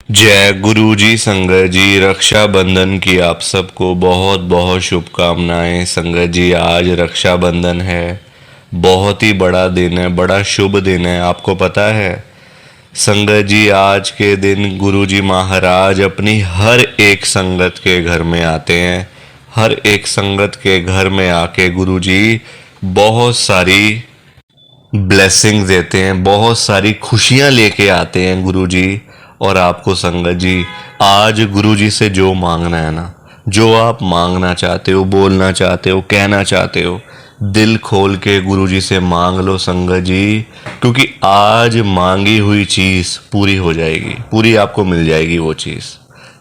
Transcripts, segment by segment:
जय गुरु जी। संगत जी, रक्षाबंधन की आप सबको बहुत बहुत शुभकामनाएं। संगत जी, आज रक्षाबंधन है। बहुत ही बड़ा दिन है, बड़ा शुभ दिन है। आपको पता है संगत जी, आज के दिन गुरु जी महाराज अपनी हर एक संगत के घर में आते हैं। हर एक संगत के घर में आके गुरु जी बहुत सारी ब्लेसिंग देते हैं, बहुत सारी खुशियां लेके आते हैं गुरु जी। और आपको संगत जी, आज गुरु जी से जो मांगना है ना, जो आप मांगना चाहते हो, बोलना चाहते हो, कहना चाहते हो, दिल खोल के गुरु जी से मांग लो संगत जी। क्योंकि आज मांगी हुई चीज़ पूरी हो जाएगी, पूरी आपको मिल जाएगी वो चीज़,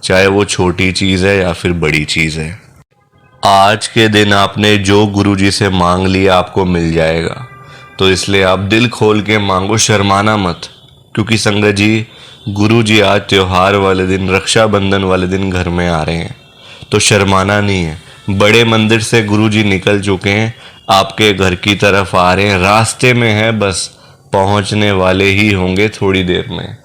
चाहे वो छोटी चीज़ है या फिर बड़ी चीज़ है। आज के दिन आपने जो गुरुजी से मांग लिया आपको मिल जाएगा। तो इसलिए आप दिल खोल के मांगो, शर्माना मत। क्योंकि संगत जी, गुरुजी आज त्योहार वाले दिन, रक्षाबंधन वाले दिन घर में आ रहे हैं, तो शर्माना नहीं है। बड़े मंदिर से गुरुजी निकल चुके हैं, आपके घर की तरफ आ रहे हैं, रास्ते में है, बस पहुंचने वाले ही होंगे थोड़ी देर में।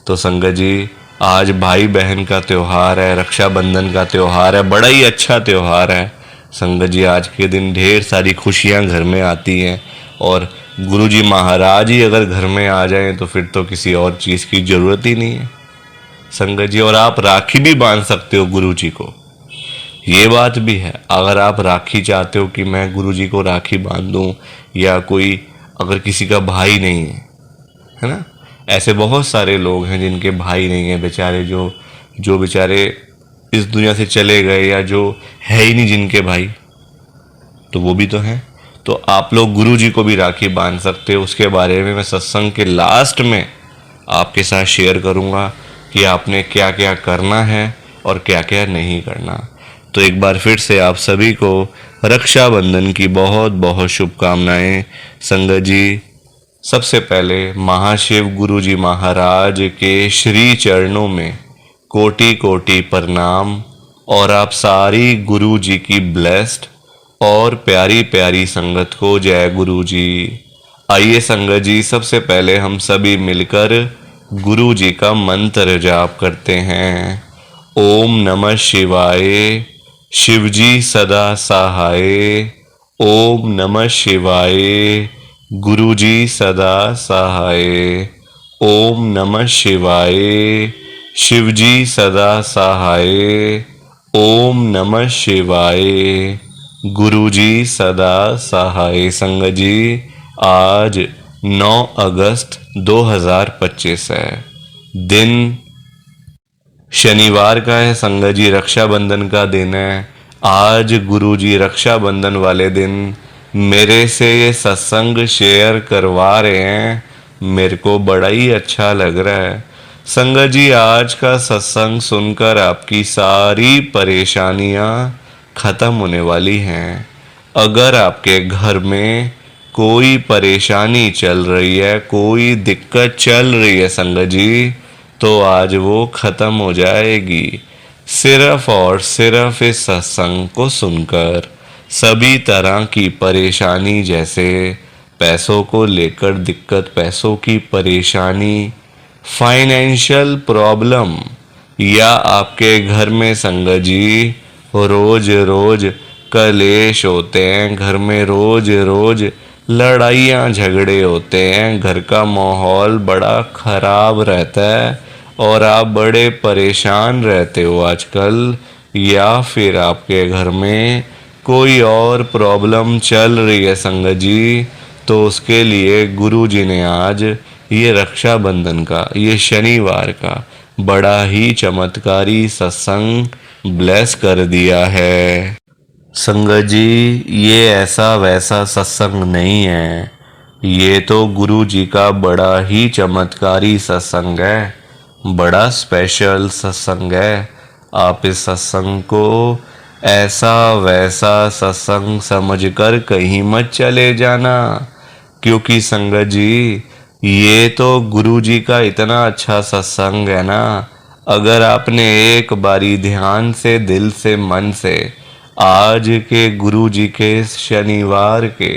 तो संगत जी, आज भाई बहन का त्योहार है, रक्षाबंधन का त्योहार है, बड़ा ही अच्छा त्योहार है। संगत जी, आज के दिन ढेर सारी खुशियां घर में आती हैं। और गुरुजी महाराज ही अगर घर में आ जाएं तो फिर तो किसी और चीज़ की ज़रूरत ही नहीं है संगत जी। और आप राखी भी बांध सकते हो गुरु जी को, ये बात भी है। अगर आप राखी चाहते हो कि मैं गुरु जी को राखी बांध दूं, या कोई अगर किसी का भाई नहीं है ना, ऐसे बहुत सारे लोग हैं जिनके भाई नहीं है बेचारे, जो जो बेचारे इस दुनिया से चले गए, या जो है ही नहीं जिनके भाई, तो वो भी तो हैं। तो आप लोग गुरु जी को भी राखी बांध सकते हो। उसके बारे में मैं सत्संग के लास्ट में आपके साथ शेयर करूंगा कि आपने क्या क्या करना है और क्या क्या नहीं करना। तो एक बार फिर से आप सभी को रक्षाबंधन की बहुत बहुत शुभकामनाएं संगत जी। सबसे पहले महाशिव गुरु जी महाराज के श्री चरणों में कोटि कोटि प्रणाम। और आप सारी गुरु जी की ब्लेस्ड और प्यारी प्यारी संगत को जय गुरु जी। आइए संगत जी, सबसे पहले हम सभी मिलकर गुरु जी का मंत्र जाप करते हैं। ओम नमः शिवाय, शिवजी सदा सहाय। ओम नमः शिवाय, गुरुजी सदा सहाय। ओम नमः शिवाय, शिवजी सदा सहाय। ओम नमः शिवाय, गुरुजी सदा सहाय। संगत जी, आज 9 अगस्त 2025 है, दिन शनिवार का है संगत जी, रक्षाबंधन का दिन है। आज गुरु जी रक्षाबंधन वाले दिन मेरे से ये सत्संग शेयर करवा रहे हैं, मेरे को बड़ा ही अच्छा लग रहा है। संगत जी, आज का सत्संग सुनकर आपकी सारी परेशानियां खत्म होने वाली हैं। अगर आपके घर में कोई परेशानी चल रही है, कोई दिक्कत चल रही है संगत जी, तो आज वो खत्म हो जाएगी। सिर्फ और सिर्फ इस सत्संग को सुनकर सभी तरह की परेशानी, जैसे पैसों को लेकर दिक्कत, पैसों की परेशानी, फाइनेंशियल प्रॉब्लम, या आपके घर में संगत जी रोज रोज कलेश होते हैं, घर में रोज रोज लड़ाइयाँ झगड़े होते हैं, घर का माहौल बड़ा खराब रहता है और आप बड़े परेशान रहते हो आजकल, या फिर आपके घर में कोई और प्रॉब्लम चल रही है संगत जी, तो उसके लिए गुरु जी ने आज ये रक्षाबंधन का, ये शनिवार का बड़ा ही चमत्कारी सत्संग ब्लेस कर दिया है। संगत जी, ये ऐसा वैसा सत्संग नहीं है, ये तो गुरु जी का बड़ा ही चमत्कारी सत्संग है, बड़ा स्पेशल सत्संग है। आप इस सत्संग को ऐसा वैसा सत्संग समझकर कहीं मत चले जाना, क्योंकि संगत जी, ये तो गुरु जी का इतना अच्छा सत्संग है ना, अगर आपने एक बारी ध्यान से, दिल से, मन से आज के गुरु जी के शनिवार के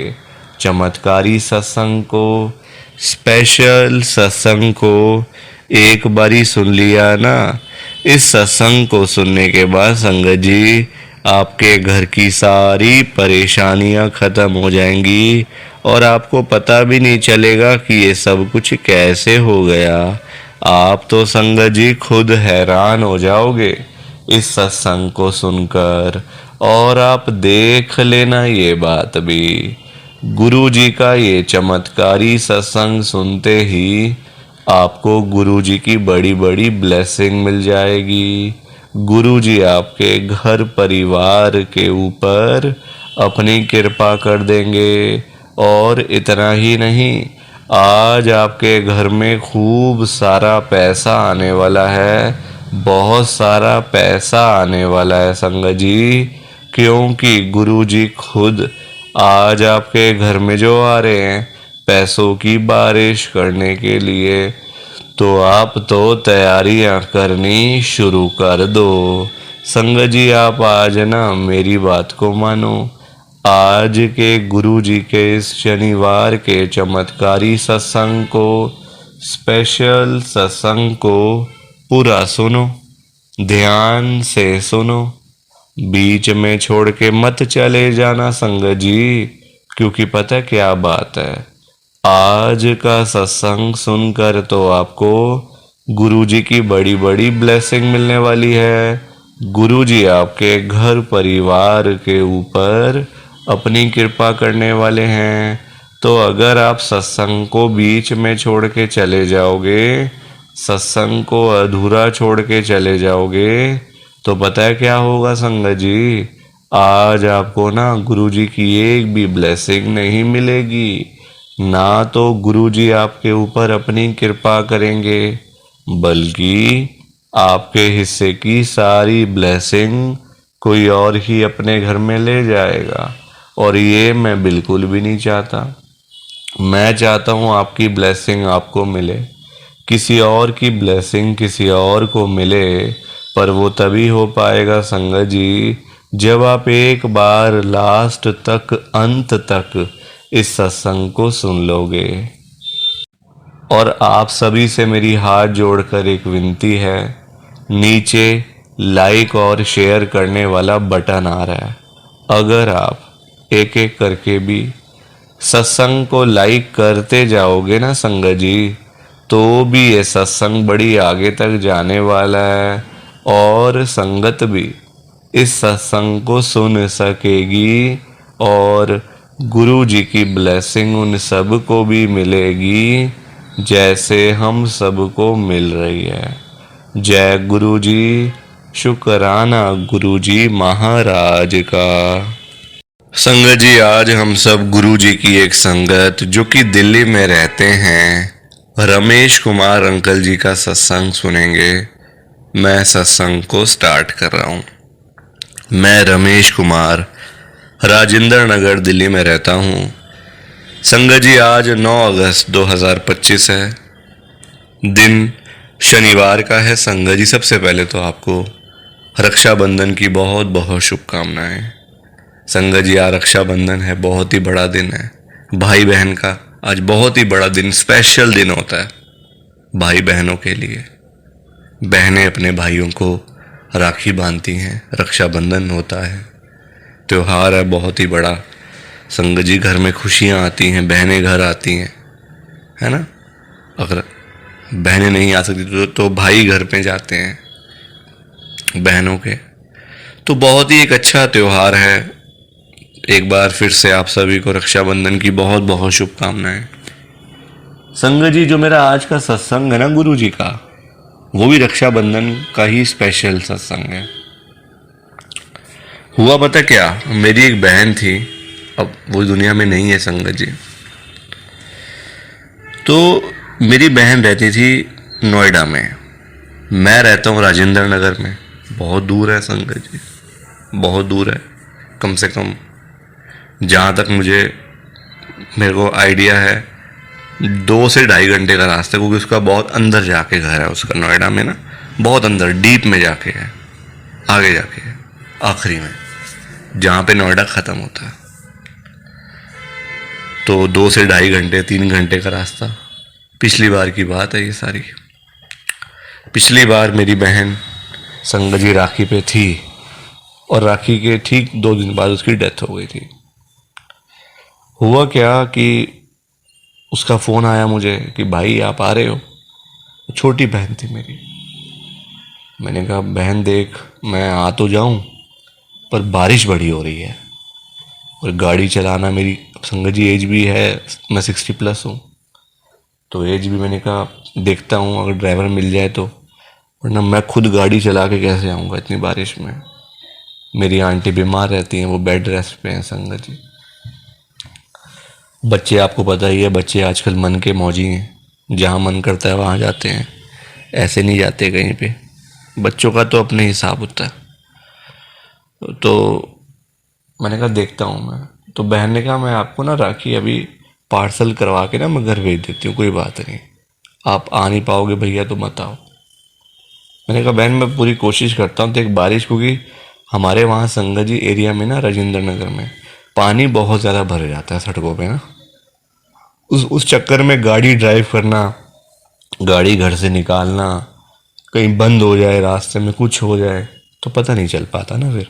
चमत्कारी सत्संग को, स्पेशल सत्संग को एक बारी सुन लिया ना, इस सत्संग को सुनने के बाद संगत जी आपके घर की सारी परेशानियां खत्म हो जाएंगी और आपको पता भी नहीं चलेगा कि ये सब कुछ कैसे हो गया। आप तो संगत जी खुद हैरान हो जाओगे इस सत्संग को सुनकर। और आप देख लेना ये बात भी, गुरु जी का ये चमत्कारी सत्संग सुनते ही आपको गुरु जी की बड़ी बड़ी ब्लेसिंग मिल जाएगी। गुरु जी आपके घर परिवार के ऊपर अपनी कृपा कर देंगे। और इतना ही नहीं, आज आपके घर में खूब सारा पैसा आने वाला है, बहुत सारा पैसा आने वाला है संगत जी, क्योंकि गुरु जी खुद आज आपके घर में जो आ रहे हैं पैसों की बारिश करने के लिए। तो आप तो तैयारियां करनी शुरू कर दो। संगत जी आप आज ना मेरी बात को मानो, आज के गुरु जी के इस शनिवार के चमत्कारी सत्संग को, स्पेशल सत्संग को पूरा सुनो, ध्यान से सुनो, बीच में छोड़ के मत चले जाना संगत जी, क्योंकि पता क्या बात है, आज का सत्संग सुनकर तो आपको गुरुजी की बड़ी बड़ी ब्लेसिंग मिलने वाली है। गुरुजी आपके घर परिवार के ऊपर अपनी कृपा करने वाले हैं। तो अगर आप सत्संग को बीच में छोड़ के चले जाओगे, सत्संग को अधूरा छोड़ के चले जाओगे, तो पता है क्या होगा संगत जी, आज आपको ना गुरुजी की एक भी ब्लेसिंग नहीं मिलेगी। ना तो गुरुजी आपके ऊपर अपनी कृपा करेंगे, बल्कि आपके हिस्से की सारी ब्लेसिंग कोई और ही अपने घर में ले जाएगा। और ये मैं बिल्कुल भी नहीं चाहता। मैं चाहता हूँ आपकी ब्लेसिंग आपको मिले, किसी और की ब्लेसिंग किसी और को मिले, पर वो तभी हो पाएगा संगत जी जब आप एक बार लास्ट तक, अंत तक इस सत्संग को सुन लोगे। और आप सभी से मेरी हाथ जोड़कर एक विनती है, नीचे लाइक और शेयर करने वाला बटन आ रहा है, अगर आप एक एक करके भी सत्संग को लाइक करते जाओगे ना संगत जी, तो भी ये सत्संग बड़ी आगे तक जाने वाला है और संगत भी इस सत्संग को सुन सकेगी और गुरु जी की ब्लेसिंग उन सब को भी मिलेगी जैसे हम सबको मिल रही है। जय गुरु जी, शुक्राना गुरु जी महाराज का। संगत जी आज हम सब गुरु जी की एक संगत जो कि दिल्ली में रहते हैं, रमेश कुमार अंकल जी का सत्संग सुनेंगे। मैं सत्संग को स्टार्ट कर रहा हूँ। मैं रमेश कुमार राजेंद्र नगर दिल्ली में रहता हूँ। संगत जी आज 9 अगस्त 2025 है, दिन शनिवार का है। संगत जी सबसे पहले तो आपको रक्षाबंधन की बहुत बहुत शुभकामनाएं। संगत जी आज रक्षाबंधन है, बहुत ही बड़ा दिन है भाई बहन का। आज बहुत ही बड़ा दिन, स्पेशल दिन होता है भाई बहनों के लिए। बहनें अपने भाइयों को राखी बांधती हैं, रक्षाबंधन होता है, त्योहार है बहुत ही बड़ा। संगत जी घर में खुशियाँ आती हैं, बहनें घर आती हैं, है ना। अगर बहनें नहीं आ सकती तो भाई घर पे जाते हैं बहनों के। तो बहुत ही एक अच्छा त्योहार है। एक बार फिर से आप सभी को रक्षाबंधन की बहुत बहुत शुभकामनाएं। संगत जी जो मेरा आज का सत्संग है ना गुरु जी का, वो भी रक्षाबंधन का ही स्पेशल सत्संग है। हुआ पता क्या, मेरी एक बहन थी, अब वो दुनिया में नहीं है संगत जी। तो मेरी बहन रहती थी नोएडा में, मैं रहता हूँ राजेंद्र नगर में। बहुत दूर है संगत जी, बहुत दूर है। कम से कम जहाँ तक मेरे को आइडिया है 2 से 2.5 घंटे का रास्ता, क्योंकि उसका बहुत अंदर जाके घर है उसका, नोएडा में ना बहुत अंदर डीप में जाके है, आगे जाके है, आखिरी में जहाँ पे नोएडा ख़त्म होता है। तो 2 से 2.5 घंटे 3 घंटे का रास्ता, पिछली बार की बात है ये सारी। पिछली बार मेरी बहन संगत जी राखी पे थी और राखी के ठीक 2 दिन बाद उसकी डेथ हो गई थी। हुआ क्या कि उसका फ़ोन आया मुझे कि भाई आप आ रहे हो। छोटी बहन थी मेरी। मैंने कहा बहन देख, मैं आ तो जाऊं पर बारिश बड़ी हो रही है और गाड़ी चलाना मेरी संगत जी एज भी है, मैं 60+ हूँ, तो एज भी मैंने कहा देखता हूँ अगर ड्राइवर मिल जाए तो, वरना मैं खुद गाड़ी चला के कैसे आऊँगा इतनी बारिश में। मेरी आंटी बीमार रहती हैं, वो बेड रेस्ट पे हैं संगत जी। बच्चे आपको पता ही है, बच्चे आजकल मन के मौजी हैं, जहाँ मन करता है वहाँ जाते हैं, ऐसे नहीं जाते कहीं पे। बच्चों का तो अपने हिसाब होता है। तो मैंने कहा देखता हूँ मैं। तो बहन ने कहा मैं आपको ना राखी अभी पार्सल करवा के ना मैं घर भेज देती हूँ, कोई बात नहीं, आप आ नहीं पाओगे भैया तो मत आओ। मैंने कहा बहन मैं पूरी कोशिश करता हूँ। तो एक बारिश, क्योंकि हमारे वहाँ संगत जी एरिया में ना, राजेंद्र नगर में पानी बहुत ज़्यादा भर जाता है सड़कों पे ना। उस चक्कर में गाड़ी ड्राइव करना, गाड़ी घर से निकालना, कहीं बंद हो जाए, रास्ते में कुछ हो जाए तो पता नहीं चल पाता ना। फिर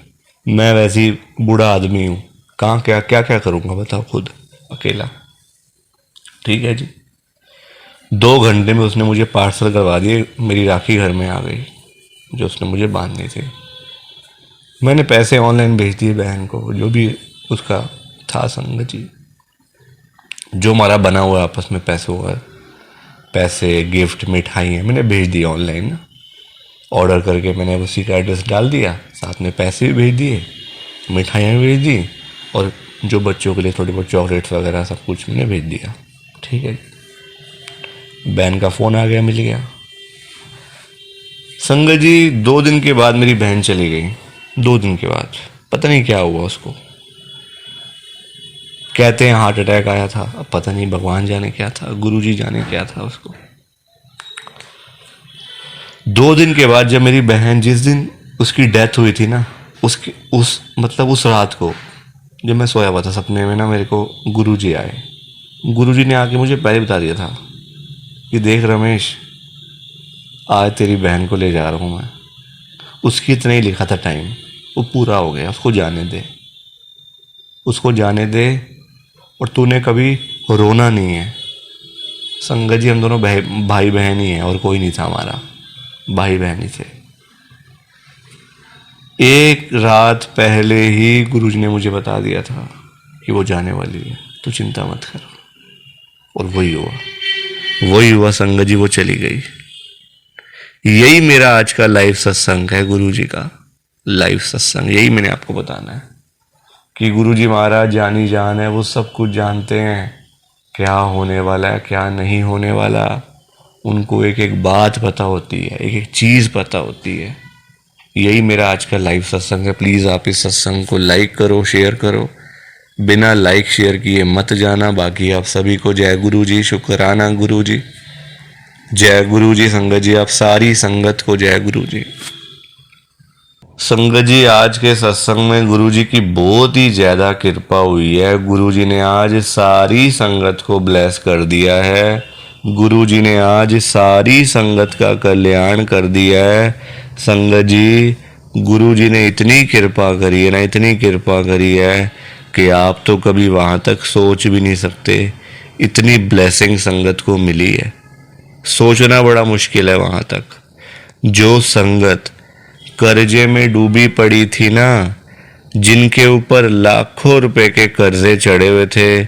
मैं वैसे ही बूढ़ा आदमी हूँ, कहाँ क्या क्या क्या करूँगा बताओ खुद अकेला। ठीक है जी। 2 घंटे में उसने मुझे पार्सल करवा दिए, मेरी राखी घर में आ गई जो उसने मुझे बांधनी थी। मैंने पैसे ऑनलाइन भेज दिए बहन को, जो भी उसका था संगत जी, जो हमारा बना हुआ आपस में पैसों का, पैसे गिफ्ट मिठाइयाँ मैंने भेज दी ऑनलाइन ना। ऑर्डर करके मैंने उसी का एड्रेस डाल दिया, साथ में पैसे भी भेज दिए, मिठाइयाँ भी भेज दी, और जो बच्चों के लिए थोड़ी बहुत चॉकलेट्स वगैरह सब कुछ मैंने भेज दिया। ठीक है। बहन का फ़ोन आ गया, मिल गया। संगत जी 2 दिन के बाद मेरी बहन चली गई। 2 दिन के बाद पता नहीं क्या हुआ उसको। कहते हैं हार्ट अटैक आया था, अब पता नहीं भगवान जाने क्या था, गुरुजी जाने क्या था उसको। 2 दिन के बाद जब मेरी बहन, जिस दिन उसकी डेथ हुई थी ना, उसकी उस रात को जब मैं सोया हुआ था सपने में ना, मेरे को गुरुजी आए। गुरुजी ने आके मुझे पहले बता दिया था कि देख रमेश, आज तेरी बहन को ले जा रहा हूँ मैं। उसकी इतना ही लिखा था टाइम, वो पूरा हो गया, उसको जाने दे, उसको जाने दे, और तूने कभी रोना नहीं है। संगत जी हम दोनों भाई बहन ही हैं, और कोई नहीं था हमारा, भाई बहन ही थे। एक रात पहले ही गुरुजी ने मुझे बता दिया था कि वो जाने वाली है, तो चिंता मत कर। और वही हुआ संगत जी, वो चली गई। यही मेरा आज का लाइव सत्संग है, गुरुजी का लाइव सत्संग। यही मैंने आपको बताना है कि गुरुजी महाराज जानी जान है, वो सब कुछ जानते हैं, क्या होने वाला है क्या नहीं होने वाला। उनको एक एक बात पता होती है, एक एक चीज़ पता होती है। यही मेरा आज का लाइव सत्संग है। प्लीज़ आप इस सत्संग को लाइक करो, शेयर करो, बिना लाइक शेयर किए मत जाना। बाकी आप सभी को जय गुरु जी, शुक्राना गुरु जी, जय गुरु जी। संगत जी आप सारी संगत को जय गुरु जी। संगत जी आज के सत्संग में गुरु जी की बहुत ही ज़्यादा कृपा हुई है। गुरु जी ने आज सारी संगत को ब्लेस कर दिया है। गुरु जी ने आज सारी संगत का कल्याण कर दिया है। संगत जी गुरु जी ने इतनी कृपा करी है ना, इतनी कृपा करी है कि आप तो कभी वहाँ तक सोच भी नहीं सकते। इतनी ब्लेसिंग संगत को मिली है, सोचना बड़ा मुश्किल है वहाँ तक। जो संगत कर्जे में डूबी पड़ी थी ना, जिनके ऊपर लाखों रुपए के कर्जे चढ़े हुए थे,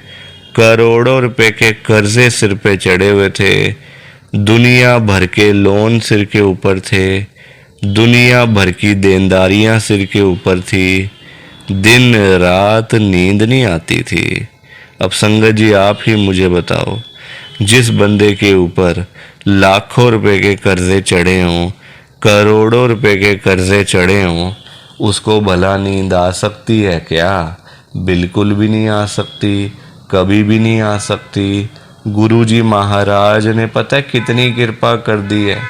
करोड़ों रुपए के कर्जे सिर पे चढ़े हुए थे, दुनिया भर के लोन सिर के ऊपर थे, दुनिया भर की देनदारियां सिर के ऊपर थी, दिन रात नींद नहीं आती थी। अब संगत जी आप ही मुझे बताओ, जिस बंदे के ऊपर लाखों रुपए के कर्जे चढ़े हों, करोड़ों रुपए के कर्जे चढ़े हों, उसको भला नींद आ सकती है क्या? बिल्कुल भी नहीं आ सकती, कभी भी नहीं आ सकती। गुरुजी महाराज ने पता है कितनी कृपा कर दी है,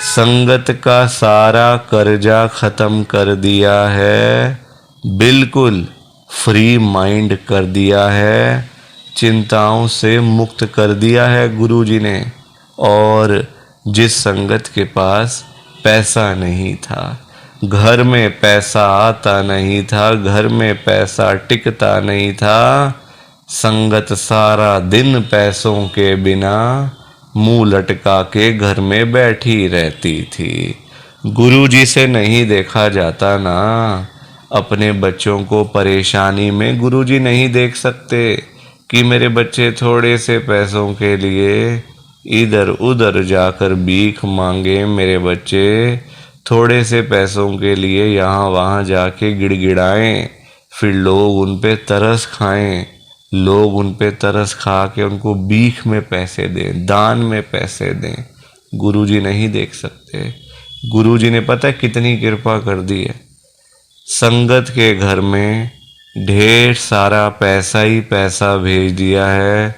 संगत का सारा कर्जा खत्म कर दिया है, बिल्कुल फ्री माइंड कर दिया है, चिंताओं से मुक्त कर दिया है गुरुजी ने। और जिस संगत के पास पैसा नहीं था, घर में पैसा आता नहीं था, घर में पैसा टिकता नहीं था, संगत सारा दिन पैसों के बिना मुंह लटका के घर में बैठी रहती थी। गुरुजी से नहीं देखा जाता ना, अपने बच्चों को परेशानी में गुरुजी नहीं देख सकते कि मेरे बच्चे थोड़े से पैसों के लिए इधर उधर जाकर भीख मांगे, मेरे बच्चे थोड़े से पैसों के लिए यहाँ वहाँ जाके गिड़गिड़ाएं, फिर लोग उन पे तरस खाएं, लोग उन पे तरस खा के उनको भीख में पैसे दें, दान में पैसे दें। गुरुजी नहीं देख सकते। गुरुजी ने पता है कितनी कृपा कर दी है, संगत के घर में ढेर सारा पैसा ही पैसा भेज दिया है,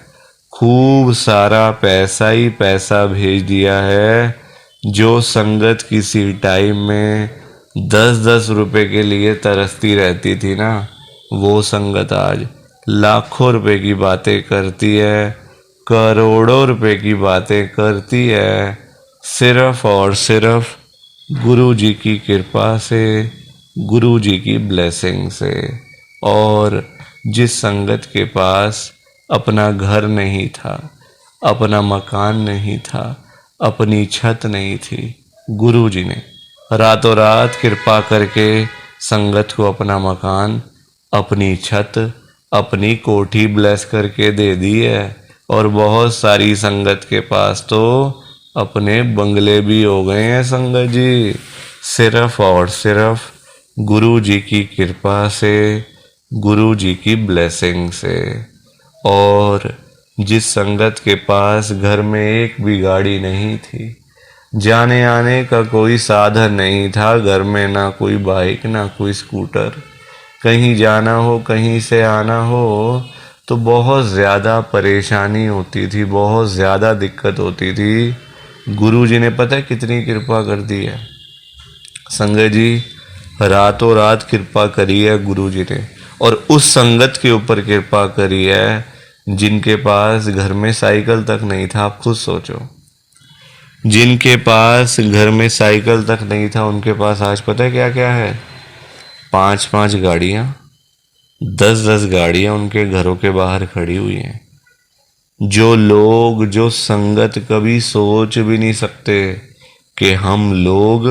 खूब सारा पैसा ही पैसा भेज दिया है। जो संगत किसी टाइम में 10-10 रुपए के लिए तरसती रहती थी ना, वो संगत आज लाखों रुपए की बातें करती है, करोड़ों रुपए की बातें करती है, सिर्फ और सिर्फ गुरु जी की कृपा से, गुरु जी की ब्लेसिंग से। और जिस संगत के पास अपना घर नहीं था, अपना मकान नहीं था, अपनी छत नहीं थी, गुरु जी ने रातों रात कृपा करके संगत को अपना मकान, अपनी छत, अपनी कोठी ब्लेस करके दे दी है। और बहुत सारी संगत के पास तो अपने बंगले भी हो गए हैं संगत जी, सिर्फ और सिर्फ गुरु जी की कृपा से, गुरु जी की ब्लेसिंग से। और जिस संगत के पास घर में एक भी गाड़ी नहीं थी, जाने आने का कोई साधन नहीं था, घर में ना कोई बाइक ना कोई स्कूटर, कहीं जाना हो कहीं से आना हो तो बहुत ज़्यादा परेशानी होती थी, बहुत ज़्यादा दिक्कत होती थी। गुरु जी ने पता है कितनी कृपा कर दी है संगत जी, रातों रात कृपा करी है गुरु जी ने। और उस संगत के ऊपर कृपा करी है जिनके पास घर में साइकिल तक नहीं था। आप खुद सोचो, जिनके पास घर में साइकिल तक नहीं था उनके पास आज पता है क्या क्या है, 5-5 गाड़ियाँ, 10-10 गाड़ियाँ उनके घरों के बाहर खड़ी हुई हैं। जो लोग, जो संगत कभी सोच भी नहीं सकते कि हम लोग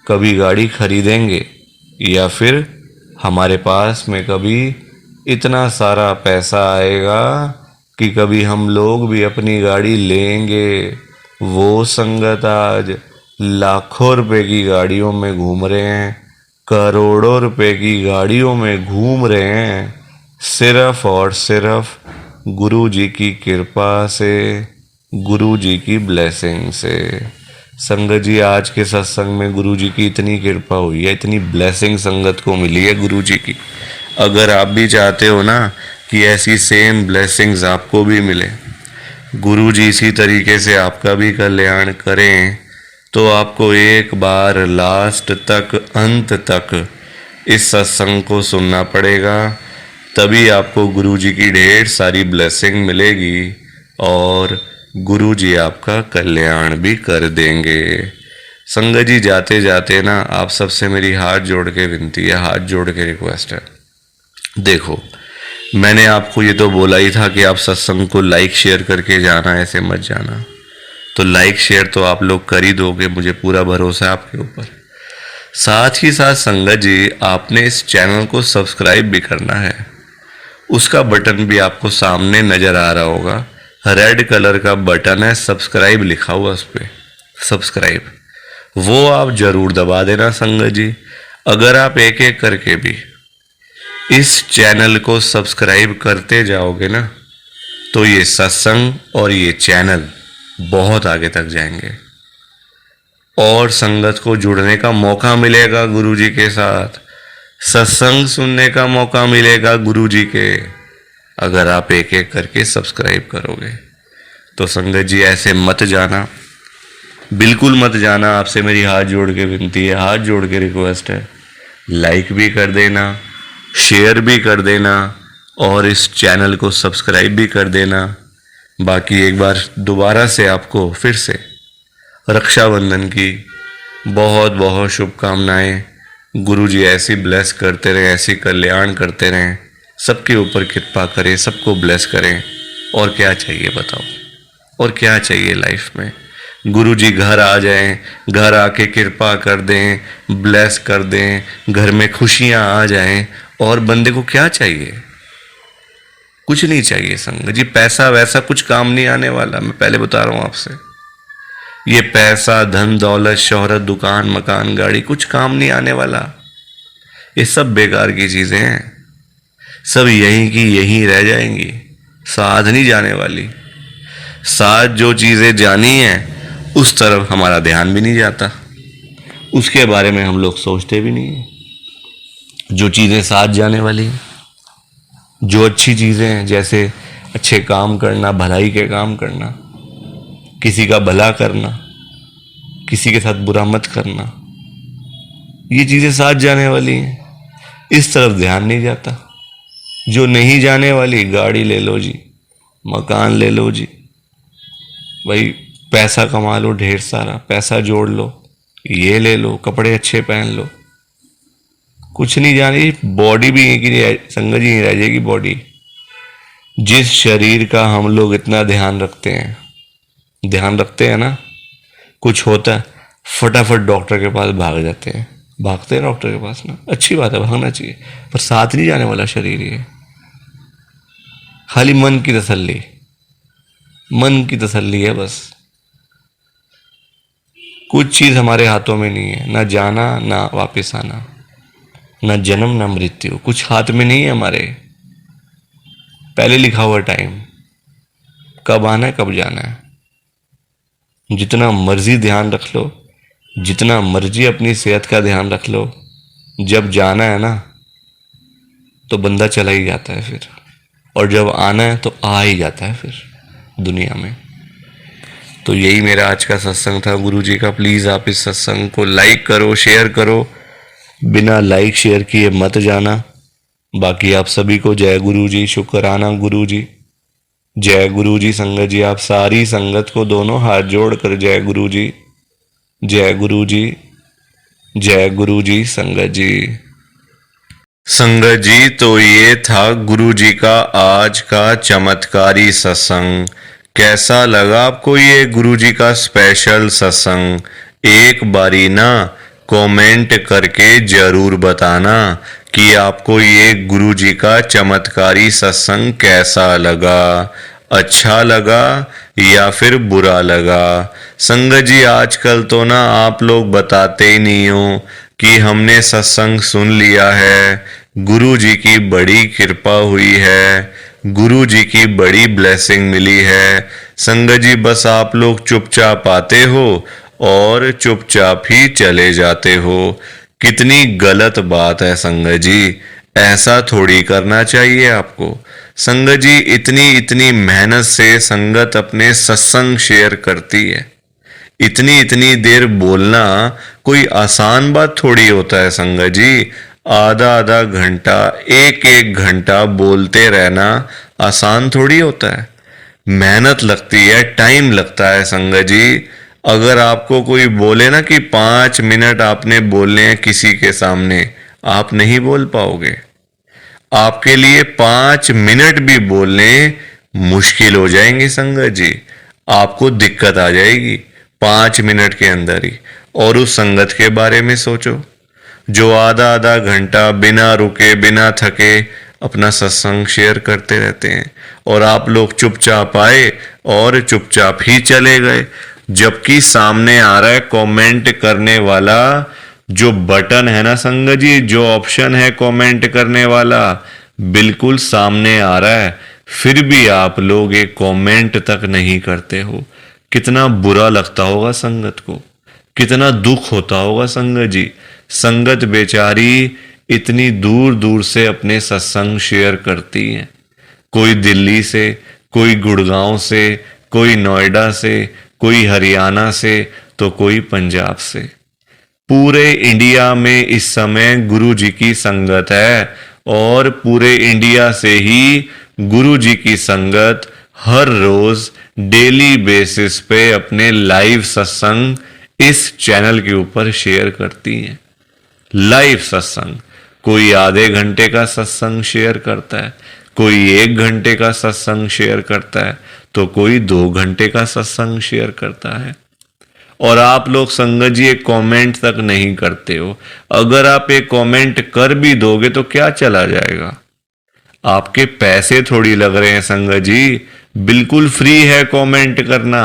कभी गाड़ी खरीदेंगे या फिर हमारे पास में कभी इतना सारा पैसा आएगा कि कभी हम लोग भी अपनी गाड़ी लेंगे, वो संगत आज लाखों रुपए की गाड़ियों में घूम रहे हैं, करोड़ों रुपए की गाड़ियों में घूम रहे हैं, सिर्फ और सिर्फ गुरु जी की कृपा से, गुरु जी की ब्लेसिंग से। संगत जी आज के सत्संग में गुरु जी की इतनी कृपा हुई है, इतनी ब्लेसिंग संगत को मिली है गुरु जी की। अगर आप भी चाहते हो ना कि ऐसी सेम ब्लेसिंग्स आपको भी मिले, गुरु जी इसी तरीके से आपका भी कल्याण करें, तो आपको एक बार लास्ट तक, अंत तक इस सत्संग को सुनना पड़ेगा, तभी आपको गुरु जी की ढेर सारी ब्लेसिंग मिलेगी और गुरु जी आपका कल्याण भी कर देंगे। संगत जी जाते जाते ना आप सबसे मेरी हाथ जोड़ के विनती है, हाथ जोड़ के रिक्वेस्ट है, देखो मैंने आपको ये तो बोला ही था कि आप सत्संग को लाइक शेयर करके जाना, ऐसे मत जाना। तो लाइक शेयर तो आप लोग कर ही दोगे, मुझे पूरा भरोसा है आपके ऊपर। साथ ही साथ संगत जी आपने इस चैनल को सब्सक्राइब भी करना है, उसका बटन भी आपको सामने नजर आ रहा होगा, रेड कलर का बटन है, सब्सक्राइब लिखा हुआ उस पर, सब्सक्राइब, वो आप जरूर दबा देना संगत जी। अगर आप एक एक करके भी इस चैनल को सब्सक्राइब करते जाओगे ना, तो ये सत्संग और ये चैनल बहुत आगे तक जाएंगे और संगत को जुड़ने का मौका मिलेगा गुरु जी के साथ, सत्संग सुनने का मौका मिलेगा गुरु जी के, अगर आप एक एक करके सब्सक्राइब करोगे। तो संगत जी ऐसे मत जाना, बिल्कुल मत जाना, आपसे मेरी हाथ जोड़ के विनती है, हाथ जोड़ के रिक्वेस्ट है, लाइक भी कर देना, शेयर भी कर देना और इस चैनल को सब्सक्राइब भी कर देना। बाकी एक बार दोबारा से आपको फिर से रक्षाबंधन की बहुत बहुत शुभकामनाएं। गुरुजी ऐसी ब्लेस करते रहे, ऐसी कल्याण करते रहें, सबके ऊपर कृपा करें, सबको ब्लेस करें। और क्या चाहिए बताओ, और क्या चाहिए लाइफ में। गुरुजी घर आ जाएं, घर आके कृपा कर दें, ब्लेस कर दें, घर में खुशियां आ जाएं, और बंदे को क्या चाहिए। कुछ नहीं चाहिए संग जी। पैसा वैसा कुछ काम नहीं आने वाला, मैं पहले बता रहा हूं आपसे। ये पैसा, धन दौलत, शोहरत, दुकान, मकान, गाड़ी कुछ काम नहीं आने वाला। ये सब बेकार की चीजें हैं, सब यहीं की यहीं रह जाएंगी, साथ नहीं जाने वाली। साथ जो चीजें जानी हैं उस तरफ हमारा ध्यान भी नहीं जाता, उसके बारे में हम लोग सोचते भी नहीं है। जो चीजें साथ जाने वाली हैं, जो अच्छी चीजें हैं, जैसे अच्छे काम करना, भलाई के काम करना, किसी का भला करना, किसी के साथ बुरा मत करना, ये चीजें साथ जाने वाली हैं, इस तरफ ध्यान नहीं जाता। जो नहीं जाने वाली, गाड़ी ले लो जी, मकान ले लो जी, भाई पैसा कमा लो, ढेर सारा पैसा जोड़ लो, ये ले लो, कपड़े अच्छे पहन लो, कुछ नहीं जानी। बॉडी भी एक ही संगत जी रह जाएगी बॉडी। जिस शरीर का हम लोग इतना ध्यान रखते हैं ना, कुछ होता है फटाफट डॉक्टर के पास भाग जाते हैं, भागते हैं डॉक्टर के पास ना, अच्छी बात है, भागना चाहिए, पर साथ नहीं जाने वाला शरीर ये। खाली मन की तसल्ली, मन की तसल्ली है बस। कुछ चीज हमारे हाथों में नहीं है, ना जाना ना वापस आना, ना जन्म ना मृत्यु, कुछ हाथ में नहीं है हमारे। पहले लिखा हुआ टाइम, कब आना है कब जाना है। जितना मर्जी ध्यान रख लो, जितना मर्जी अपनी सेहत का ध्यान रख लो, जब जाना है ना तो बंदा चला ही जाता है फिर, और जब आना है तो आ ही जाता है फिर दुनिया में। तो यही मेरा आज का सत्संग था गुरुजी का। प्लीज़ आप इस सत्संग को लाइक करो, शेयर करो, बिना लाइक शेयर किए मत जाना। बाकी आप सभी को जय गुरुजी, शुक्राना गुरुजी, जय गुरुजी। संगत जी आप सारी संगत को दोनों हाथ जोड़कर जय गुरुजी, जय गुरुजी, जय गुरुजी। संगत जी, संगत जी तो ये था गुरुजी का आज का चमत्कारी सत्संग। कैसा लगा आपको ये गुरुजी का स्पेशल सत्संग? एक बारी ना कमेंट करके जरूर बताना कि आपको ये गुरुजी का चमत्कारी सत्संग कैसा लगा, अच्छा लगा या फिर बुरा लगा। संगत जी आजकल तो ना आप लोग बताते ही नहीं हो कि हमने सत्संग सुन लिया है, गुरु जी की बड़ी कृपा हुई है, गुरु जी की बड़ी ब्लेसिंग मिली है। संगत जी बस आप लोग चुपचाप आते हो और चुपचाप ही चले जाते हो। कितनी गलत बात है संगत जी, ऐसा थोड़ी करना चाहिए आपको। संगत जी इतनी इतनी मेहनत से संगत अपने सत्संग शेयर करती है, इतनी इतनी देर बोलना कोई आसान बात थोड़ी होता है संगत जी। आधा आधा घंटा, एक एक घंटा बोलते रहना आसान थोड़ी होता है, मेहनत लगती है, टाइम लगता है संगत जी। अगर आपको कोई बोले ना कि 5 मिनट आपने बोलने हैं किसी के सामने, आप नहीं बोल पाओगे। आपके लिए 5 मिनट भी बोलने मुश्किल हो जाएंगे संगत जी, आपको दिक्कत आ जाएगी 5 मिनट के अंदर ही। और उस संगत के बारे में सोचो जो आधा आधा घंटा बिना रुके बिना थके अपना सत्संग शेयर करते रहते हैं, और आप लोग चुपचाप आए और चुपचाप ही चले गए। जबकि सामने आ रहा है कमेंट करने वाला जो बटन है ना संगत जी, जो ऑप्शन है कमेंट करने वाला बिल्कुल सामने आ रहा है, फिर भी आप लोग एक कमेंट तक नहीं करते हो। कितना बुरा लगता होगा संगत को, कितना दुख होता होगा संगत जी। संगत बेचारी इतनी दूर दूर से अपने सत्संग शेयर करती है, कोई दिल्ली से, कोई गुड़गांव से, कोई नोएडा से, कोई हरियाणा से, तो कोई पंजाब से। पूरे इंडिया में इस समय गुरु जी की संगत है, और पूरे इंडिया से ही गुरु जी की संगत हर रोज डेली बेसिस पे अपने लाइव सत्संग इस चैनल के ऊपर शेयर करती हैं। लाइव सत्संग, कोई आधे घंटे का सत्संग शेयर करता है, कोई 1 घंटे का सत्संग शेयर करता है, तो कोई 2 घंटे का सत्संग शेयर करता है। और आप लोग संगत जी एक कमेंट तक नहीं करते हो। अगर आप एक कमेंट कर भी दोगे तो क्या चला जाएगा? आपके पैसे थोड़ी लग रहे हैं संगत जी, बिल्कुल फ्री है कमेंट करना।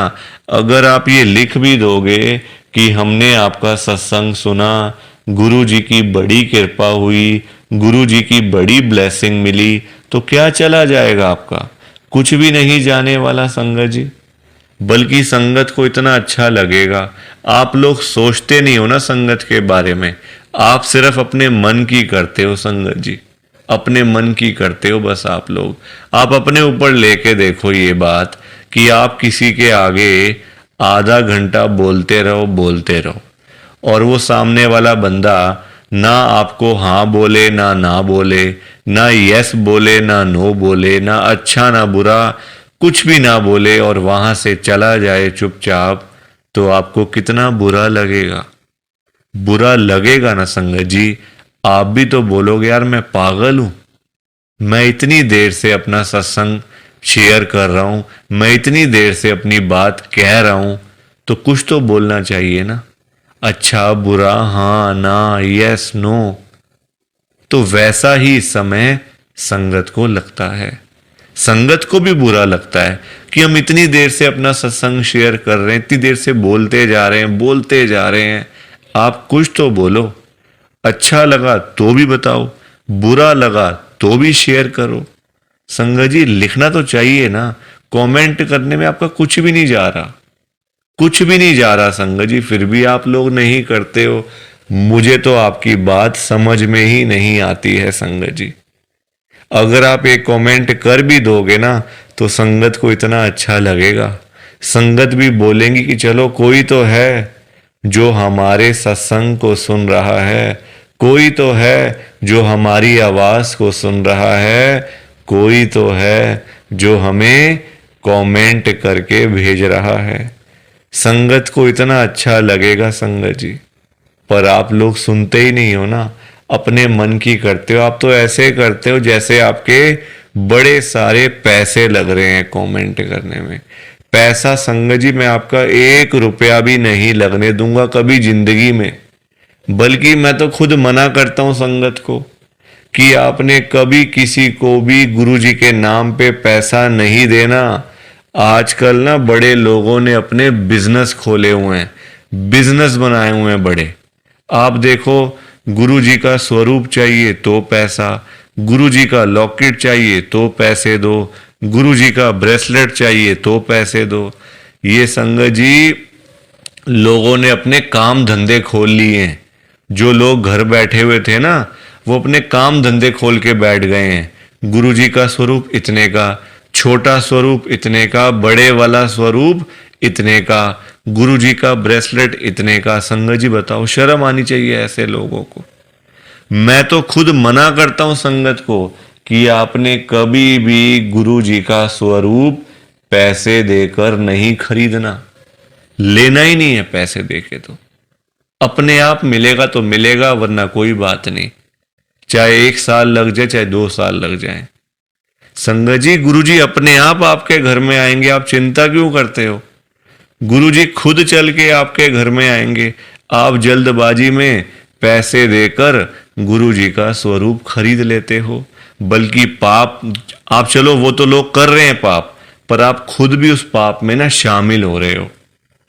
अगर आप ये लिख भी दोगे कि हमने आपका सत्संग सुना, गुरु जी की बड़ी कृपा हुई, गुरु जी की बड़ी ब्लेसिंग मिली, तो क्या चला जाएगा आपका? कुछ भी नहीं जाने वाला संगत जी, बल्कि संगत को इतना अच्छा लगेगा। आप लोग सोचते नहीं हो ना संगत के बारे में, आप सिर्फ अपने मन की करते हो संगत जी, अपने मन की करते हो बस। आप लोग आप अपने ऊपर लेके देखो ये बात कि आप किसी के आगे आधा घंटा बोलते रहो और वो सामने वाला बंदा ना आपको हाँ बोले ना बोले, ना यस बोले ना नो बोले, ना अच्छा ना बुरा, कुछ भी ना बोले और वहां से चला जाए चुपचाप, तो आपको कितना बुरा लगेगा? बुरा लगेगा ना संगत जी। आप भी तो बोलोगे यार मैं पागल हूं, मैं इतनी देर से अपना सत्संग शेयर कर रहा हूं, मैं इतनी देर से अपनी बात कह रहा हूं, तो कुछ तो बोलना चाहिए ना, अच्छा बुरा, हाँ ना, यस नो। तो वैसा ही इस समय संगत को लगता है। संगत को भी बुरा लगता है कि हम इतनी देर से अपना सत्संग शेयर कर रहे हैं, इतनी देर से बोलते जा रहे हैं। आप कुछ तो बोलो। अच्छा लगा तो भी बताओ, बुरा लगा तो भी शेयर करो। संगत जी लिखना तो चाहिए ना, कमेंट करने में आपका कुछ भी नहीं जा रहा, कुछ भी नहीं जा रहा संगत जी, फिर भी आप लोग नहीं करते हो। मुझे तो आपकी बात समझ में ही नहीं आती है संगत जी। अगर आप एक कमेंट कर भी दोगे ना तो संगत को इतना अच्छा लगेगा, संगत भी बोलेंगी कि चलो कोई तो है जो हमारे सत्संग को सुन रहा है, कोई तो है जो हमारी आवाज को सुन रहा है, कोई तो है जो हमें कमेंट करके भेज रहा है। संगत को इतना अच्छा लगेगा संगत जी, पर आप लोग सुनते ही नहीं हो ना, अपने मन की करते हो। आप तो ऐसे करते हो जैसे आपके बड़े सारे पैसे लग रहे हैं कमेंट करने में। पैसा संगत जी मैं आपका 1 रुपया भी नहीं लगने दूंगा कभी जिंदगी में, बल्कि मैं तो खुद मना करता हूं संगत को कि आपने कभी किसी को भी गुरु जी के नाम पे पैसा नहीं देना। आजकल ना बड़े लोगों ने अपने बिजनेस खोले हुए हैं, बिजनेस बनाए हुए हैं बड़े। आप देखो, गुरु जी का स्वरूप चाहिए तो पैसा, गुरु जी का लॉकेट चाहिए तो पैसे दो, गुरु जी का ब्रेसलेट चाहिए तो पैसे दो। ये संगत जी लोगों ने अपने काम धंधे खोल लिए हैं। जो लोग घर बैठे हुए थे ना, वो अपने काम धंधे खोल के बैठ गए हैं। गुरु जी का स्वरूप इतने का, छोटा स्वरूप इतने का, बड़े वाला स्वरूप इतने का, गुरु जी का ब्रेसलेट इतने का। संगत जी बताओ, शर्म आनी चाहिए ऐसे लोगों को। मैं तो खुद मना करता हूं संगत को कि आपने कभी भी गुरु जी का स्वरूप पैसे देकर नहीं खरीदना, लेना ही नहीं है पैसे देके। तो अपने आप मिलेगा तो मिलेगा, वरना कोई बात नहीं, चाहे 1 साल लग जाए चाहे 2 साल लग जाए। संगत जी गुरु जी अपने आप आपके घर में आएंगे, आप चिंता क्यों करते हो? गुरु जी खुद चल के आपके घर में आएंगे। आप जल्दबाजी में पैसे देकर गुरु जी का स्वरूप खरीद लेते हो। बल्कि पाप, आप चलो वो तो लोग कर रहे हैं पाप, पर आप खुद भी उस पाप में ना शामिल हो रहे हो।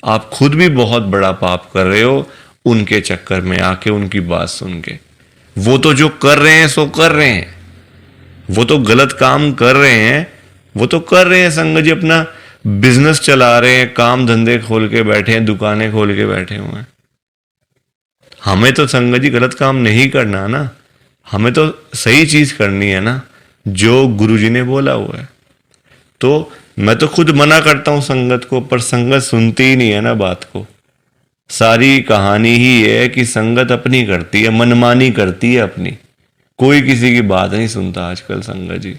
आप खुद भी बहुत बड़ा पाप कर रहे हो उनके चक्कर में आके, उनकी बात सुन के। वो तो जो कर रहे हैं सो कर रहे हैं, वो तो गलत काम कर रहे हैं, वो तो कर रहे हैं संगत जी, अपना बिजनेस चला रहे हैं, काम धंधे खोल के बैठे हैं, दुकानें खोल के बैठे हुए हैं। हमें तो संगत जी गलत काम नहीं करना ना, हमें तो सही चीज करनी है ना, जो गुरु जी ने बोला हुआ है। तो मैं तो खुद मना करता हूं संगत को, पर संगत सुनती ही नहीं है ना बात को। सारी कहानी ही है कि संगत अपनी करती है, मनमानी करती है अपनी, कोई किसी की बात नहीं सुनता आजकल संगत जी,